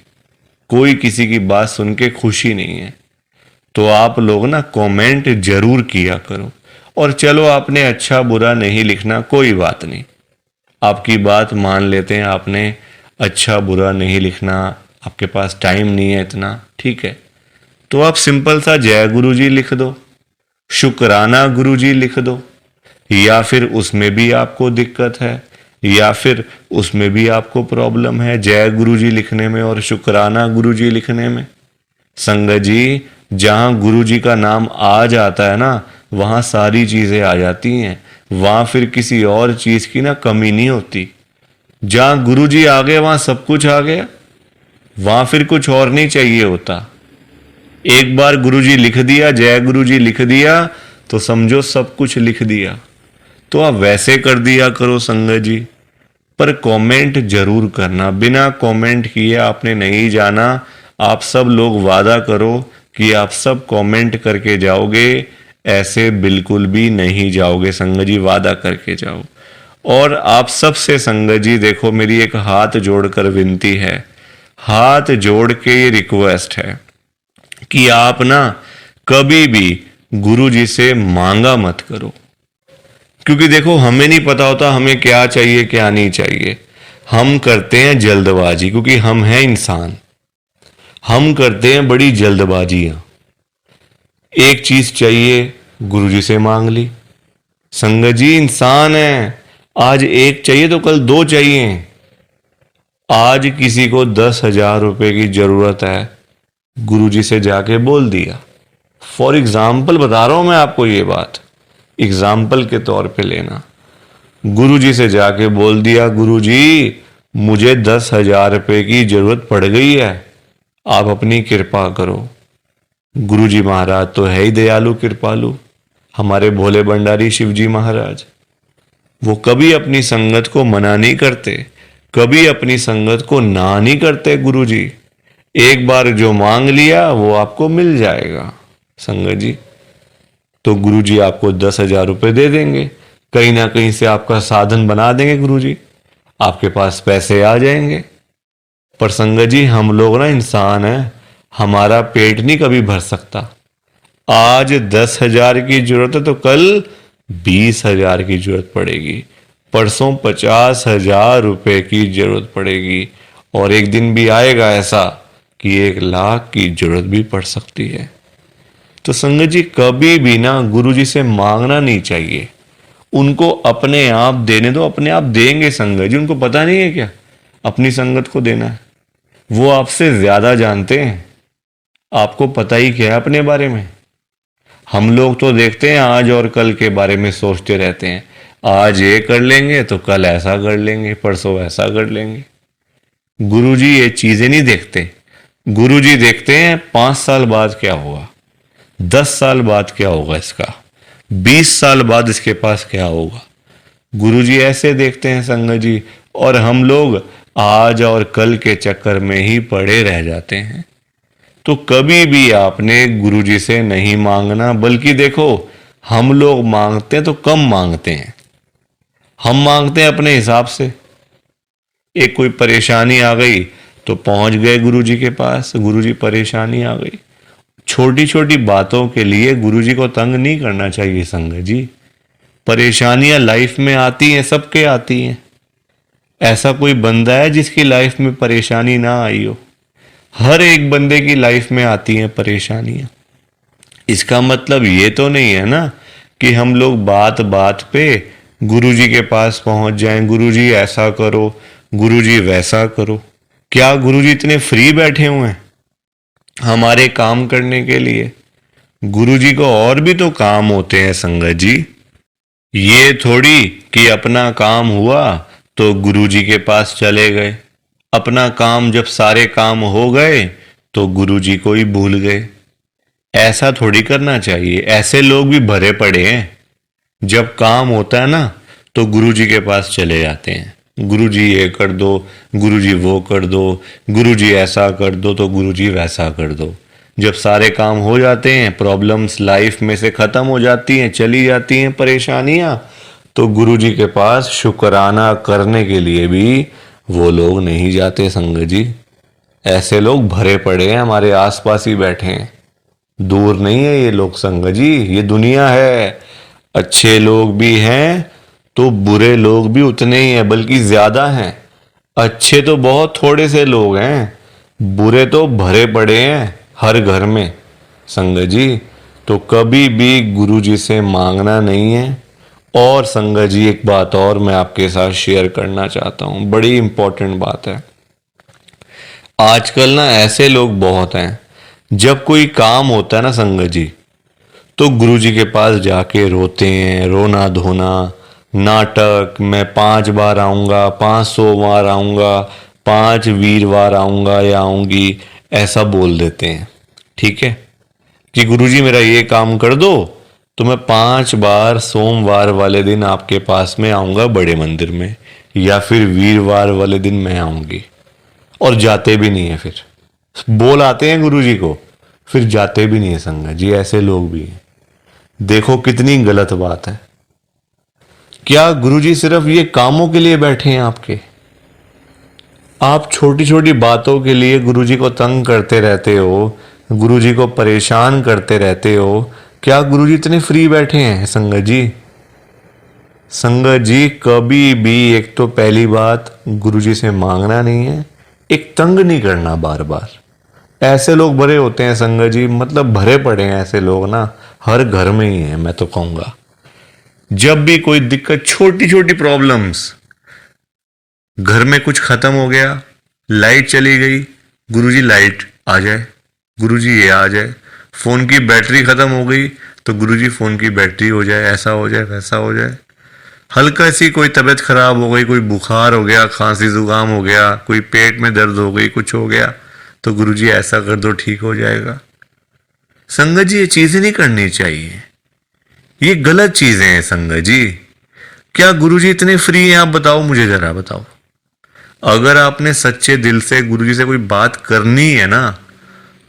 कोई किसी की बात सुन के खुशी नहीं है। तो आप लोग ना कमेंट जरूर किया करो। और चलो आपने अच्छा बुरा नहीं लिखना, कोई बात नहीं, आपकी बात मान लेते हैं, आपने अच्छा बुरा नहीं लिखना, आपके पास टाइम नहीं है इतना, ठीक है। तो आप सिंपल सा जय गुरु जी लिख दो, शुक्राना गुरु जी लिख दो, या फिर उसमें भी आपको दिक्कत है, या फिर उसमें भी आपको प्रॉब्लम है जय गुरु जी लिखने में और शुक्राना गुरु जी लिखने में। संगत जी, जहां गुरु जी का नाम आ जाता है ना, वहां सारी चीजें आ जाती हैं, वहां फिर किसी और चीज की ना कमी नहीं होती। जहां गुरु जी आ गए वहां सब कुछ आ गया, वहां फिर कुछ और नहीं चाहिए होता। एक बार गुरु जी लिख दिया, जय गुरु जी लिख दिया, तो समझो सब कुछ लिख दिया। तो आप वैसे कर दिया करो संगत जी, पर कमेंट जरूर करना। बिना कमेंट किए आपने नहीं जाना। आप सब लोग वादा करो कि आप सब कमेंट करके जाओगे, ऐसे बिल्कुल भी नहीं जाओगे संगत जी, वादा करके जाओ। और आप सबसे संगत जी देखो, मेरी एक हाथ जोड़कर विनती है, हाथ जोड़ के ये रिक्वेस्ट है कि आप ना कभी भी गुरु जी से मांगा मत करो। क्योंकि देखो, हमें नहीं पता होता हमें क्या चाहिए क्या नहीं चाहिए। हम करते हैं जल्दबाजी, क्योंकि हम हैं इंसान, हम करते हैं बड़ी जल्दबाजियां। एक चीज चाहिए, गुरुजी से मांग ली। संगत जी, इंसान है, आज एक चाहिए तो कल दो चाहिए। आज किसी को 10,000 रुपए की जरूरत है, गुरुजी से जाके बोल दिया। फॉर एग्जाम्पल बता रहा हूं मैं आपको, ये बात एग्जाम्पल के तौर पे लेना। गुरुजी से जाके बोल दिया, गुरुजी मुझे 10,000 रुपए की जरूरत पड़ गई है, आप अपनी कृपा करो। गुरुजी महाराज तो है ही दयालु कृपालु, हमारे भोले भंडारी शिवजी महाराज। वो कभी अपनी संगत को मना नहीं करते, कभी अपनी संगत को ना नहीं करते। गुरुजी एक बार जो मांग लिया वो आपको मिल जाएगा संगत जी। तो गुरुजी आपको 10,000 रुपए दे देंगे, कहीं ना कहीं से आपका साधन बना देंगे गुरुजी, आपके पास पैसे आ जाएंगे। पर संगत जी, हम लोग ना इंसान हैं, हमारा पेट नहीं कभी भर सकता। आज 10,000 की जरूरत है तो कल 20,000 की जरूरत पड़ेगी, परसों 50,000 रुपए की जरूरत पड़ेगी, और एक दिन भी आएगा ऐसा कि 1,00,000 की जरूरत भी पड़ सकती है। तो संगत जी, कभी भी ना गुरुजी से मांगना नहीं चाहिए, उनको अपने आप देने दो, अपने आप देंगे संगत जी। उनको पता नहीं है क्या अपनी संगत को देना है? वो आपसे ज्यादा जानते हैं, आपको पता ही क्या है अपने बारे में। हम लोग तो देखते हैं आज और कल के बारे में सोचते रहते हैं, आज ये कर लेंगे तो कल ऐसा कर लेंगे, परसों ऐसा कर लेंगे। गुरुजी ये चीजें नहीं देखते। गुरुजी देखते हैं 5 साल बाद क्या होगा, 10 साल बाद क्या होगा इसका, 20 साल बाद इसके पास क्या होगा। गुरुजी ऐसे देखते हैं संगत जी, और हम लोग आज और कल के चक्कर में ही पड़े रह जाते हैं। तो कभी भी आपने गुरुजी से नहीं मांगना, बल्कि देखो, हम लोग मांगते हैं तो कम मांगते हैं, हम मांगते हैं अपने हिसाब से। एक कोई परेशानी आ गई तो पहुंच गए गुरुजी के पास, गुरुजी परेशानी आ गई। छोटी छोटी बातों के लिए गुरुजी को तंग नहीं करना चाहिए संगत जी। परेशानियां लाइफ में आती हैं, सबके आती हैं। ऐसा कोई बंदा है जिसकी लाइफ में परेशानी ना आई हो? हर एक बंदे की लाइफ में आती हैं परेशानियां। इसका मतलब ये तो नहीं है ना कि हम लोग बात बात पे गुरुजी के पास पहुंच जाएं, गुरुजी ऐसा करो, गुरुजी वैसा करो। क्या गुरुजी इतने फ्री बैठे हुए हैं हमारे काम करने के लिए? गुरुजी को और भी तो काम होते हैं संगत जी। ये थोड़ी कि अपना काम हुआ तो गुरुजी के पास चले गए, अपना काम जब सारे काम हो गए तो गुरुजी को ही भूल गए। ऐसा थोड़ी करना चाहिए। ऐसे लोग भी भरे पड़े हैं, जब काम होता है ना तो गुरुजी के पास चले जाते हैं, गुरुजी ये कर दो, गुरुजी वो कर दो, गुरुजी ऐसा कर दो तो गुरुजी वैसा कर दो। जब सारे काम हो जाते हैं, प्रॉब्लम्स लाइफ में से खत्म हो जाती हैं, चली जाती हैं परेशानियां, तो गुरुजी के पास शुक्राना करने के लिए भी वो लोग नहीं जाते संगत जी। ऐसे लोग भरे पड़े हैं, हमारे आसपास ही बैठे हैं, दूर नहीं है ये लोग संगत जी। ये दुनिया है, अच्छे लोग भी हैं तो बुरे लोग भी उतने ही हैं, बल्कि ज्यादा हैं। अच्छे तो बहुत थोड़े से लोग हैं, बुरे तो भरे पड़े हैं हर घर में संगत जी। तो कभी भी गुरु जी से मांगना नहीं है। और संगत जी एक बात और मैं आपके साथ शेयर करना चाहता हूं, बड़ी इंपॉर्टेंट बात है। आजकल ना ऐसे लोग बहुत हैं, जब कोई काम होता है ना संगत जी, तो गुरुजी के पास जाके रोते हैं, रोना धोना, नाटक, मैं 5 बार आऊंगा, 500 बार आऊंगा, 5 वीरवार आऊंगा या आऊंगी, ऐसा बोल देते हैं। ठीक है कि गुरुजी मेरा ये काम कर दो, तो मैं 5 बार सोमवार वाले दिन आपके पास में आऊंगा बड़े मंदिर में, या फिर वीरवार वाले दिन मैं आऊंगी। और जाते भी नहीं है, फिर बोल आते हैं गुरुजी को, फिर जाते भी नहीं है संगत जी। ऐसे लोग भी हैं। देखो कितनी गलत बात है। क्या गुरुजी सिर्फ ये कामों के लिए बैठे हैं आपके? आप छोटी छोटी बातों के लिए गुरुजी को तंग करते रहते हो, गुरुजी को परेशान करते रहते हो। क्या गुरुजी इतने फ्री बैठे हैं संगत जी? संगत जी कभी भी, एक तो पहली बात गुरुजी से मांगना नहीं है, एक तंग नहीं करना बार बार। ऐसे लोग भरे होते हैं संगत जी, मतलब भरे पड़े हैं ऐसे लोग ना, हर घर में ही है मैं तो कहूंगा। जब भी कोई दिक्कत, छोटी छोटी प्रॉब्लम्स, घर में कुछ खत्म हो गया, लाइट चली गई, गुरुजी लाइट आ जाए, गुरुजी ये आ जाए। फोन की बैटरी खत्म हो गई तो गुरुजी फोन की बैटरी हो जाए, ऐसा हो जाए वैसा हो जाए। हल्का सी कोई तबीयत खराब हो गई, कोई बुखार हो गया, खांसी जुकाम हो गया, कोई पेट में दर्द हो गई, कुछ हो गया, तो गुरुजी ऐसा कर दो ठीक हो जाएगा। संगत जी ये चीजें नहीं करनी चाहिए, ये गलत चीजें हैं संगत जी। क्या गुरुजी इतने फ्री हैं? आप बताओ, मुझे जरा बताओ। अगर आपने सच्चे दिल से गुरुजी से कोई बात करनी है ना,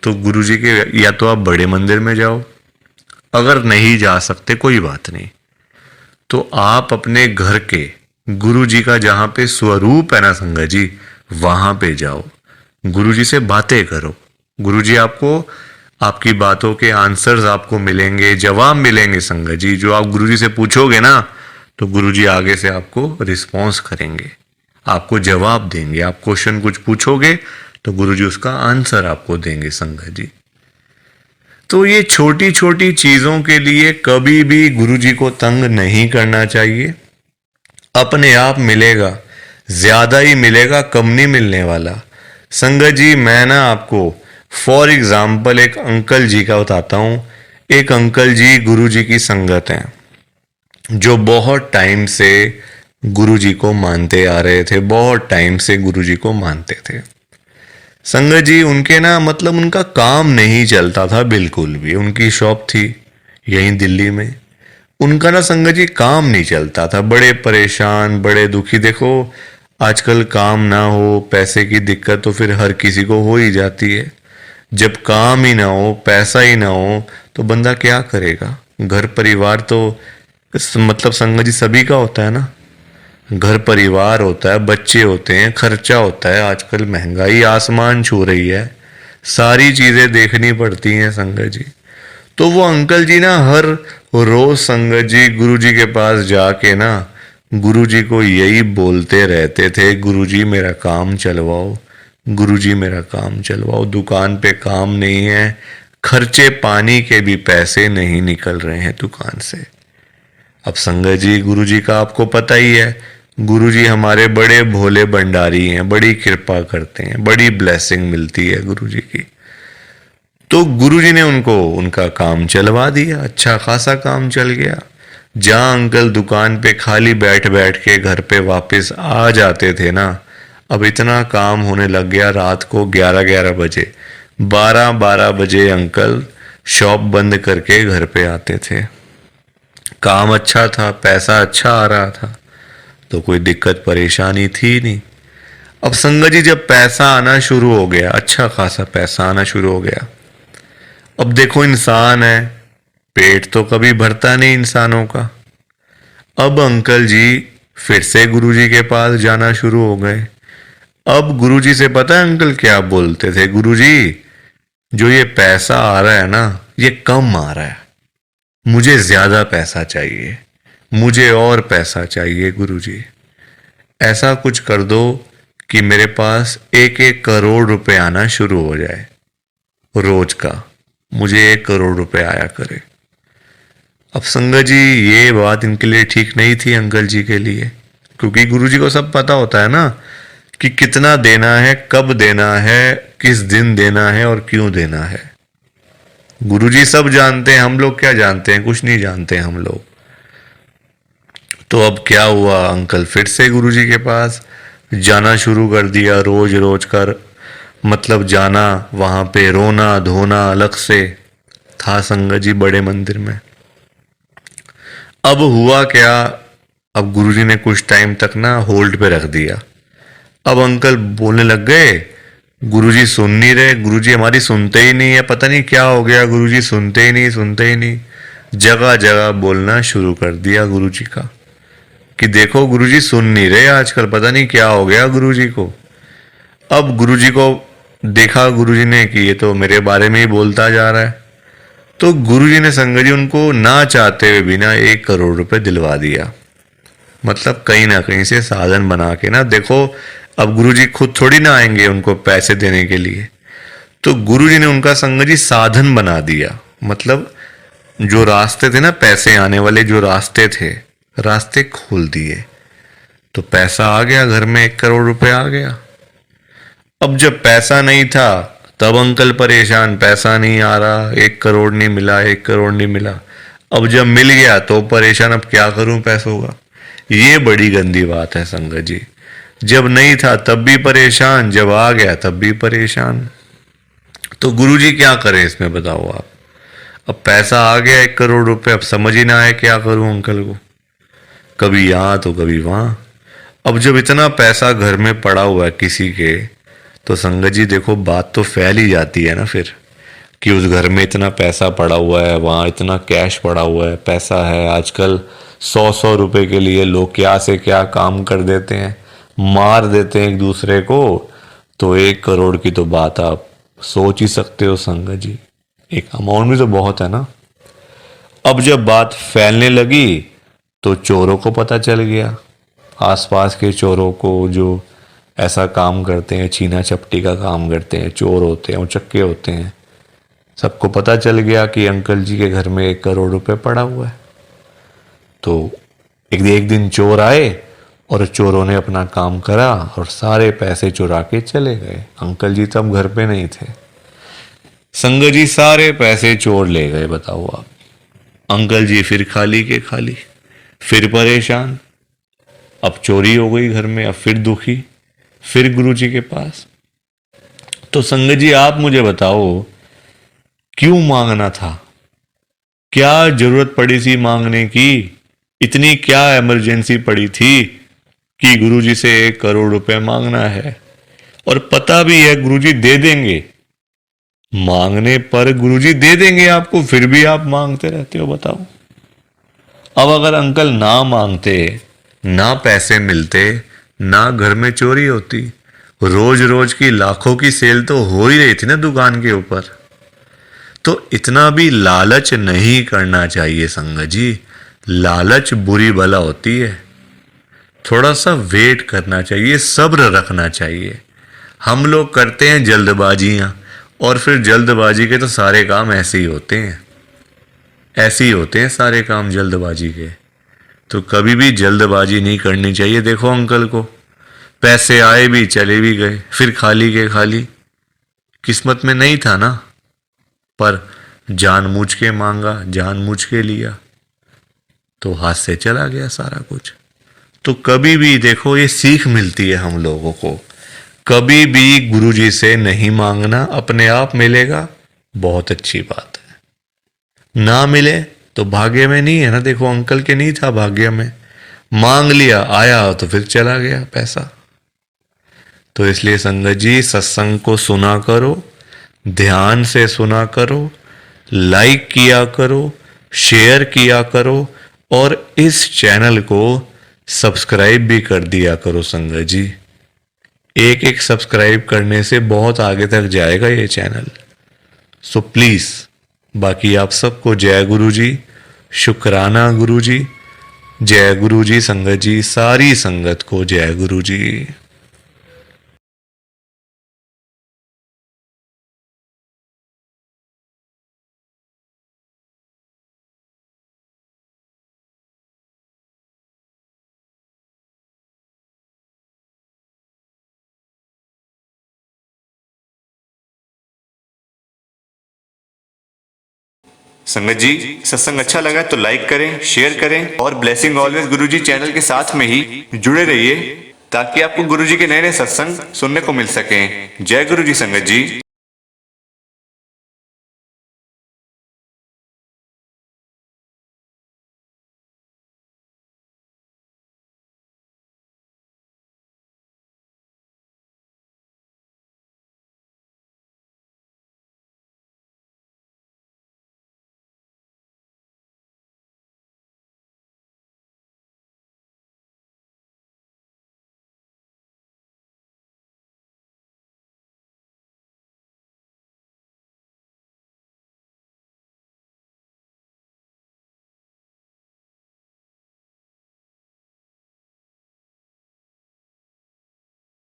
तो गुरुजी के या तो आप बड़े मंदिर में जाओ, अगर नहीं जा सकते कोई बात नहीं, तो आप अपने घर के गुरुजी का जहां पे स्वरूप है ना संगत जी, वहां पे जाओ, गुरुजी से बातें करो। गुरुजी आपको, आपकी बातों के आंसर्स आपको मिलेंगे, जवाब मिलेंगे संगत जी। जो आप गुरुजी से पूछोगे ना, तो गुरुजी आगे से आपको रिस्पॉन्स करेंगे, आपको जवाब देंगे। आप क्वेश्चन कुछ पूछोगे तो गुरुजी उसका आंसर आपको देंगे संगत जी। तो ये छोटी छोटी चीजों के लिए कभी भी गुरुजी को तंग नहीं करना चाहिए। अपने आप मिलेगा, ज्यादा ही मिलेगा, कम नहीं मिलने वाला संगत जी। मैं ना आपको फॉर एग्जाम्पल एक अंकल जी का बताता हूं। एक अंकल जी गुरुजी की संगत हैं, जो बहुत टाइम से गुरुजी को मानते आ रहे थे, बहुत टाइम से गुरुजी को मानते थे संगत जी। उनके ना, मतलब उनका काम नहीं चलता था बिल्कुल भी। उनकी शॉप थी यहीं दिल्ली में, उनका ना संगत जी काम नहीं चलता था, बड़े परेशान, बड़े दुखी। देखो आजकल काम ना हो, पैसे की दिक्कत तो फिर हर किसी को हो ही जाती है। जब काम ही ना हो, पैसा ही ना हो, तो बंदा क्या करेगा? घर परिवार तो मतलब संगत जी सभी का होता है ना, घर परिवार होता है, बच्चे होते हैं, खर्चा होता है। आजकल महंगाई आसमान छू रही है, सारी चीजें देखनी पड़ती हैं संगत जी। तो वो अंकल जी ना हर रोज संगत जी गुरुजी के पास जाके ना गुरुजी को यही बोलते रहते थे, गुरुजी मेरा काम चलवाओ, गुरुजी मेरा काम चलवाओ, दुकान पे काम नहीं है, खर्चे पानी के भी पैसे नहीं निकल रहे हैं दुकान से। अब संगत जी गुरुजी का आपको पता ही है, गुरुजी हमारे बड़े भोले भंडारी हैं, बड़ी कृपा करते हैं, बड़ी ब्लेसिंग मिलती है गुरुजी की। तो गुरुजी ने उनको उनका काम चलवा दिया, अच्छा खासा काम चल गया। जहां अंकल दुकान पे खाली बैठ बैठ के घर पे वापस आ जाते थे ना, अब इतना काम होने लग गया, रात को 11-11 बजे, 12-12 बजे अंकल शॉप बंद करके घर पे आते थे। काम अच्छा था, पैसा अच्छा आ रहा था, तो कोई दिक्कत परेशानी थी नहीं। अब संगत जी जब पैसा आना शुरू हो गया, अच्छा खासा पैसा आना शुरू हो गया, अब देखो इंसान है, पेट तो कभी भरता नहीं इंसानों का। अब अंकल जी फिर से गुरुजी के पास जाना शुरू हो गए। अब गुरुजी से पता है अंकल क्या बोलते थे? गुरुजी, जो ये पैसा आ रहा है ना, ये कम आ रहा है, मुझे ज्यादा पैसा चाहिए, मुझे और पैसा चाहिए गुरुजी। ऐसा कुछ कर दो कि मेरे पास 1-1 करोड़ रुपए आना शुरू हो जाए रोज का, मुझे 1 करोड़ रुपए आया करे। अब संगत जी, ये बात इनके लिए ठीक नहीं थी अंकल जी के लिए, क्योंकि गुरुजी को सब पता होता है ना कि कितना देना है, कब देना है, किस दिन देना है और क्यों देना है। गुरुजी सब जानते हैं, हम लोग क्या जानते हैं? कुछ नहीं जानते हम लोग। तो अब क्या हुआ, अंकल फिर से गुरुजी के पास जाना शुरू कर दिया, रोज रोज कर, मतलब जाना, वहां पे रोना धोना अलग से था संगत जी बड़े मंदिर में। अब हुआ क्या, अब गुरुजी ने कुछ टाइम तक ना होल्ड पे रख दिया। अब अंकल बोलने लग गए, गुरुजी सुन नहीं रहे, गुरुजी हमारी सुनते ही नहीं है, पता नहीं क्या हो गया, गुरुजी सुनते ही नहीं, सुनते ही नहीं। जगह जगह बोलना शुरू कर दिया गुरुजी का कि देखो गुरुजी सुन नहीं रहे आजकल, पता नहीं क्या हो गया गुरुजी को। अब गुरुजी को देखा गुरुजी ने कि ये तो मेरे बारे में ही बोलता जा रहा है, तो गुरुजी ने संगत जी उनको ना चाहते हुए भी ना 1 करोड़ रुपए दिलवा दिया। मतलब कहीं ना कहीं से साधन बना के ना, देखो अब गुरुजी खुद थोड़ी ना आएंगे उनको पैसे देने के लिए, तो गुरुजी ने उनका संगत जी साधन बना दिया। मतलब जो रास्ते थे ना पैसे आने वाले, जो रास्ते थे, रास्ते खोल दिए, तो पैसा आ गया घर में, 1 करोड़ रुपए आ गया। अब जब पैसा नहीं था तब अंकल परेशान, पैसा नहीं आ रहा, 1 करोड़ नहीं मिला, 1 करोड़ नहीं मिला। अब जब मिल गया तो परेशान, अब क्या करूं पैसों का। ये बड़ी गंदी बात है संगत जी। जब नहीं था तब भी परेशान, जब आ गया तब भी परेशान। तो गुरुजी क्या करें इसमें बताओ आप। अब पैसा आ गया 1 करोड़ रुपए, अब समझ ही ना आए क्या करूं अंकल को, कभी यहां तो कभी वहां। अब जब इतना पैसा घर में पड़ा हुआ है किसी के, तो संगत जी देखो बात तो फैल ही जाती है ना फिर, कि उस घर में इतना पैसा पड़ा हुआ है, वहाँ इतना कैश पड़ा हुआ है, पैसा है। आजकल 100-100 रुपए के लिए लोग क्या से क्या काम कर देते हैं, मार देते हैं एक दूसरे को। तो 1 करोड़ की तो बात आप सोच ही सकते हो संगत जी, एक अमाउंट भी तो बहुत है ना। अब जब बात फैलने लगी तो चोरों को पता चल गया, आसपास के चोरों को, जो ऐसा काम करते हैं, छीना चपटी का काम करते हैं, चोर होते हैं, उचक्के होते हैं, सबको पता चल गया कि अंकल जी के घर में 1 करोड़ रुपए पड़ा हुआ है। तो एक दिन चोर आए और चोरों ने अपना काम करा और सारे पैसे चुरा के चले गए। अंकल जी तब घर पे नहीं थे। संगत जी सारे पैसे चोर ले गए, बताओ आप। अंकल जी फिर खाली के खाली, फिर परेशान। अब चोरी हो गई घर में, अब फिर दुखी, फिर गुरुजी के पास। तो संगत जी आप मुझे बताओ, क्यों मांगना था, क्या जरूरत पड़ी थी मांगने की, इतनी क्या इमरजेंसी पड़ी थी कि गुरुजी से 1 करोड़ रुपए मांगना है। और पता भी है गुरुजी दे देंगे, मांगने पर गुरुजी दे देंगे आपको, फिर भी आप मांगते रहते हो, बताओ। अब अगर अंकल ना मांगते, ना पैसे मिलते, ना घर में चोरी होती, रोज रोज की लाखों की सेल तो हो ही रही थी ना दुकान के ऊपर। तो इतना भी लालच नहीं करना चाहिए संगत जी, लालच बुरी बला होती है। थोड़ा सा वेट करना चाहिए, सब्र रखना चाहिए। हम लोग करते हैं जल्दबाजियां, और फिर जल्दबाजी के तो सारे काम ऐसे ही होते हैं, ऐसे ही होते हैं सारे काम जल्दबाजी के। तो कभी भी जल्दबाजी नहीं करनी चाहिए। देखो अंकल को पैसे आए भी चले भी गए, फिर खाली के खाली। किस्मत में नहीं था ना, पर जानबूझ के मांगा, जानबूझ के लिया, तो हाथ से चला गया सारा कुछ। तो कभी भी देखो ये सीख मिलती है हम लोगों को, कभी भी गुरुजी से नहीं मांगना, अपने आप मिलेगा, बहुत अच्छी बात है। ना मिले तो भाग्य में नहीं है ना। देखो अंकल के नहीं था भाग्य में, मांग लिया, आया तो फिर चला गया पैसा। तो इसलिए संगत जी सत्संग को सुना करो, ध्यान से सुना करो, लाइक किया करो, शेयर किया करो, और इस चैनल को सब्सक्राइब भी कर दिया करो संगत जी। एक एक सब्सक्राइब करने से बहुत आगे तक जाएगा ये चैनल। सो प्लीज़, बाकी आप सबको जय गुरु जी, शुक्राना गुरु जी, जय गुरु जी संगत जी, सारी संगत को जय गुरु जी। संगत जी, सत्संग अच्छा लगा तो लाइक करें, शेयर करें और ब्लेसिंग ऑलवेज गुरुजी चैनल के साथ में ही जुड़े रहिए ताकि आपको गुरुजी के नए नए सत्संग सुनने को मिल सकें। जय गुरु जी संगत जी।